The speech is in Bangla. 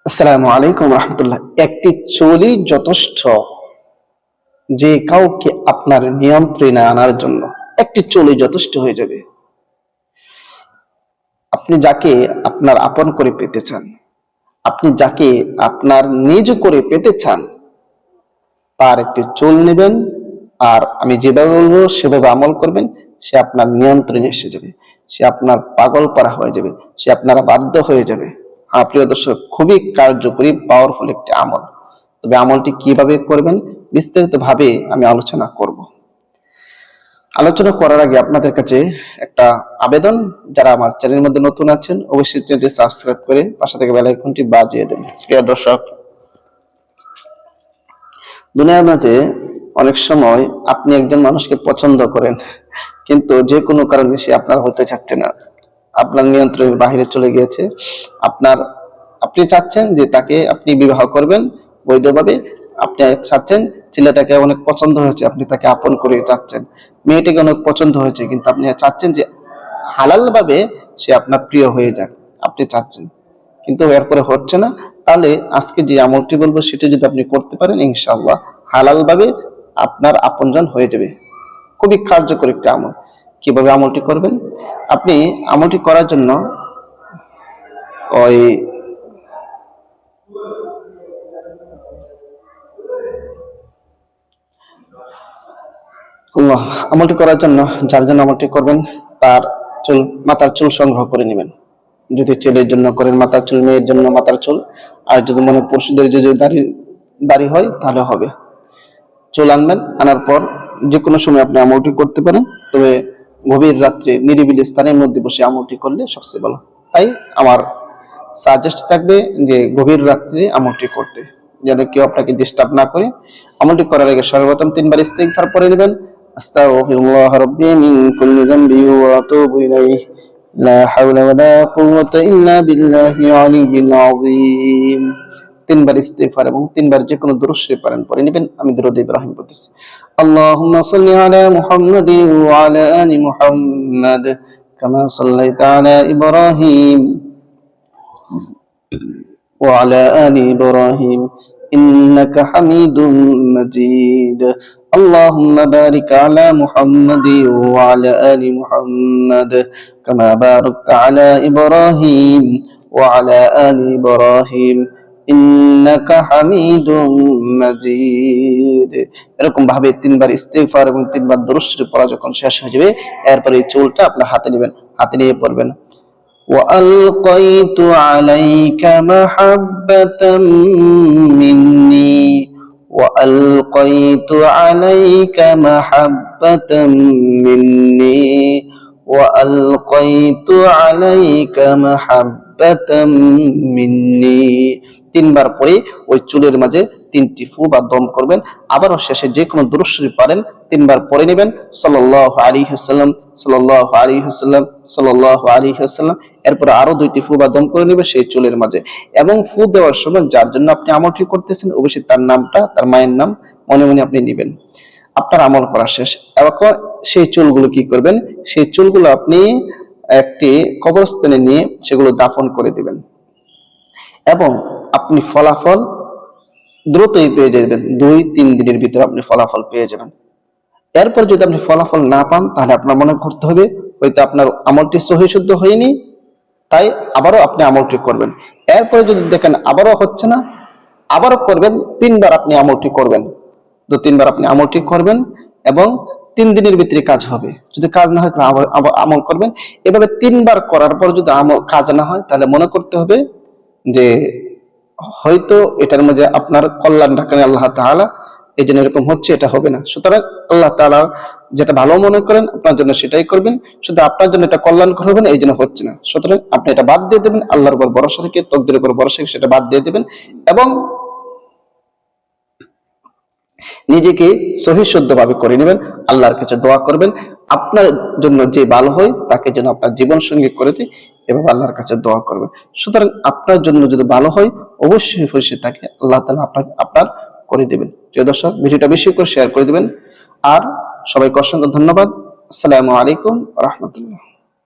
আসসালামু আলাইকুম রহমতুল্লাহ। একটি চুলই যথেষ্ট যে কাউকে আপনার নিয়ন্ত্রণে আনার জন্য। একটি চুলই যথেষ্ট হয়ে যাবে। আপনি যাকে আপনার আপন করে পেতে চান, আপনি যাকে আপনার নিজ করে পেতে চান, তার একটি চুল নেবেন, আর আমি যেভাবে বলবো সেভাবে আমল করবেন। সে আপনার নিয়ন্ত্রণে এসে যাবে, সে আপনার পাগল পারা হয়ে যাবে, সে আপনারা বাধ্য হয়ে যাবে। প্রিয় দর্শক, খুবই কার্যকরী পাওয়ারফুল একটি আমল। তবে আমলটি কিভাবে করবেন বিস্তারিত ভাবে আমি আলোচনা করব। আলোচনা করার আগে আপনাদের কাছে একটা আবেদন, যারা আমার চ্যানেলের মধ্যে নতুন আছেন অবশ্যই চ্যানেলটি সাবস্ক্রাইব করে পাশে থেকে বেল আইকনটি বাজিয়ে দেন। প্রিয় দর্শক, দুনিয়ার মাঝে অনেক সময় আপনি একজন মানুষকে পছন্দ করেন, কিন্তু যে কোনো কারণে সে আপনার হতে চাচ্ছে না, আপনার নিয়ন্ত্রণের বাহিরে চলে গিয়েছে। আপনি চাচ্ছেন যে তাকে আপনি বিবাহ করবেন বৈধভাবে। আপনি চাচ্ছেন, ছেলেটাকে অনেক পছন্দ হয়েছে, আপনি তাকে আপন করে চাচ্ছেন। মেয়েটাকে অনেক পছন্দ হয়েছে, কিন্তু আপনি চাচ্ছেন যে হালাল ভাবে সে আপনার প্রিয় হয়ে যাক, আপনি চাচ্ছেন, কিন্তু এরপরে হচ্ছে না। তাহলে আজকে যে আমলটি বলবো সেটা যদি আপনি করতে পারেন, ইনশাআল্লাহ হালাল ভাবে আপনার আপনজন হয়ে যাবে। খুবই কার্যকর একটা আমল। কিভাবে আমলটি করবেন? আপনি আমলটি করার জন্য ওই আমলটি করার জন্য যার জন্য আমলটি করবেন তার চুল, মাথার চুল সংগ্রহ করে নেবেন। যদি ছেলের জন্য করেন মাথার চুল, মেয়ের জন্য মাথার চুল, আর যদি মনে পুরুষদের যদি দাড়ি হয় তাহলে হবে। চুল আনবেন, আনার পর যে কোনো সময় আপনি আমলটি করতে পারেন, তবে গভীর রাত্রে নিরিবিলি স্থানের মধ্যে বসে আমলটি করলে সবচেয়ে ভালো। তাই আমার সাজেস্ট থাকবে যে গভীর রাত্রে আমলটি করতে, যেন কেউ আপনাকে ডিস্টার্ব না করে। আমলটি করার আগে সর্বপ্রথম 3 বার ইস্তিগফার পড়ে নেবেন। আস্তাগফিরুল্লাহ রাব্বি মিন কুল্লি যামবি ওয়া আতুবু ইলাইহি, লা হাওলা ওয়ালা কুওয়াতা ইল্লা বিল্লাহি আলিয়্যিল আযীম। 3 বার ইস্তিগফার এবং 3 বার যে কোনো দুরূদ শরীফ পড়ে নেবেন। আমি দুরূদ ইব্রাহিম পড়তেছি। আল্লাহুম্মা সাল্লি আলা মুহাম্মাদিন ওয়া আলা আলি মুহাম্মাদ কামা সাল্লাইতা আলা ইব্রাহিম وعلى آل إبراهيم إنك حميد مجيد. اللهم بارك على محمد وعلى آل محمد كما باركت على إبراهيم وعلى آل إبراهيم إنك حميد مجيد. এরকম ভাবে 3 বার ইস্তিগফার এবং 3 বার দুরূদ শরীফ পড়া যখন শেষ হয়ে যাবে, এরপরে এই চুলটা আপনার হাতে নেবেন, হাতে নিয়ে পড়বেন وألقيت عليك محبة مني وألقيت عليك محبة مني وألقيت عليك محبة مني। 3 বার পরে ওই চুলের মাঝে 3টি ফু বা দম করবেন। আবারও শেষে যে কোনো দুরূদ শরীফ পারেন 3 বার পড়ে নেবেন, সাল্লাল্লাহু আলাইহি ওয়াসাল্লাম, সাল্লাল্লাহু আলাইহি ওয়াসাল্লাম, সাল্লাল্লাহু আলাইহি ওয়াসাল্লাম। এরপর আরো 2টি ফু বা দম করে নেবেন সেই চুলের মাঝে। এবং ফু দেওয়ার সময় যার জন্য আপনি আমলটি করতেছেন অবশ্যই তার নামটা, তার মায়ের নাম মনে মনে আপনি নেবেন। আপনার আমল করা শেষ। এখন সেই চুলগুলো কি করবেন? সেই চুলগুলো আপনি একটি কবরস্থানে নিয়ে সেগুলো দাফন করে দিবেন, এবং আপনি ফলাফল দ্রুতই পেয়ে যাবেন। 2-3 দিনের ভিতরে আপনি ফলাফল পেয়ে যাবেন। এরপর যদি আপনি ফলাফল না পান, তাহলে আপনার মনে করতে হবে হয়তো আপনার আমলটি সহি শুদ্ধ হয়নি, তাই আবারও আপনি আমলটি করবেন। এরপরে যদি দেখেন আবারও হচ্ছে না, আবারও করবেন। 3 বার আপনি আমলটি করবেন, 2-3 বার আপনি আমলটি করবেন, এবং 3 দিনের ভিতরে কাজ হবে। যদি কাজ না হয় তাহলে আবার আমল করবেন। এভাবে 3 বার করার পর যদি আমল কাজ না হয়, তাহলে মনে করতে হবে যে হয়তো এটার মধ্যে আপনার কল্যাণ রাখেন আল্লাহ তাআলা, এই জন্য এরকম হচ্ছে, এটা হবে না। সুতরাং আল্লাহ তাআলা যেটা ভালো মনে করেন আপনার জন্য সেটাই করবেন, শুধু আপনার জন্য এটা কল্যাণকর হবে না, এই জন্য হচ্ছে না। সুতরাং আপনি এটা বাদ দিয়ে দেবেন, আল্লাহর উপর ভরসা রেখে, তকদিরের উপর ভরসা রেখে সেটা বাদ দিয়ে দেবেন, এবং নিজেকে সহি শুদ্ধভাবে করে নেবেন। আল্লাহর কাছে দোয়া করবেন আপনার জন্য যে ভালো হয় তাকে যেন আপনার জীবন সঙ্গী করে দেয়, এভাবে আল্লাহর কাছে দোয়া করবেন। সুতরাং আপনার জন্য যদি ভালো হয় অবশ্যই খুশি থাকে আল্লাহ তাআলা আপনার করে দেবেন। প্রিয় দর্শক, ভিডিওটা বেশি করে শেয়ার করে দিবেন। আর সবাইকে অসংখ্য ধন্যবাদ। আসসালামু আলাইকুম ওয়া রাহমাতুল্লাহ।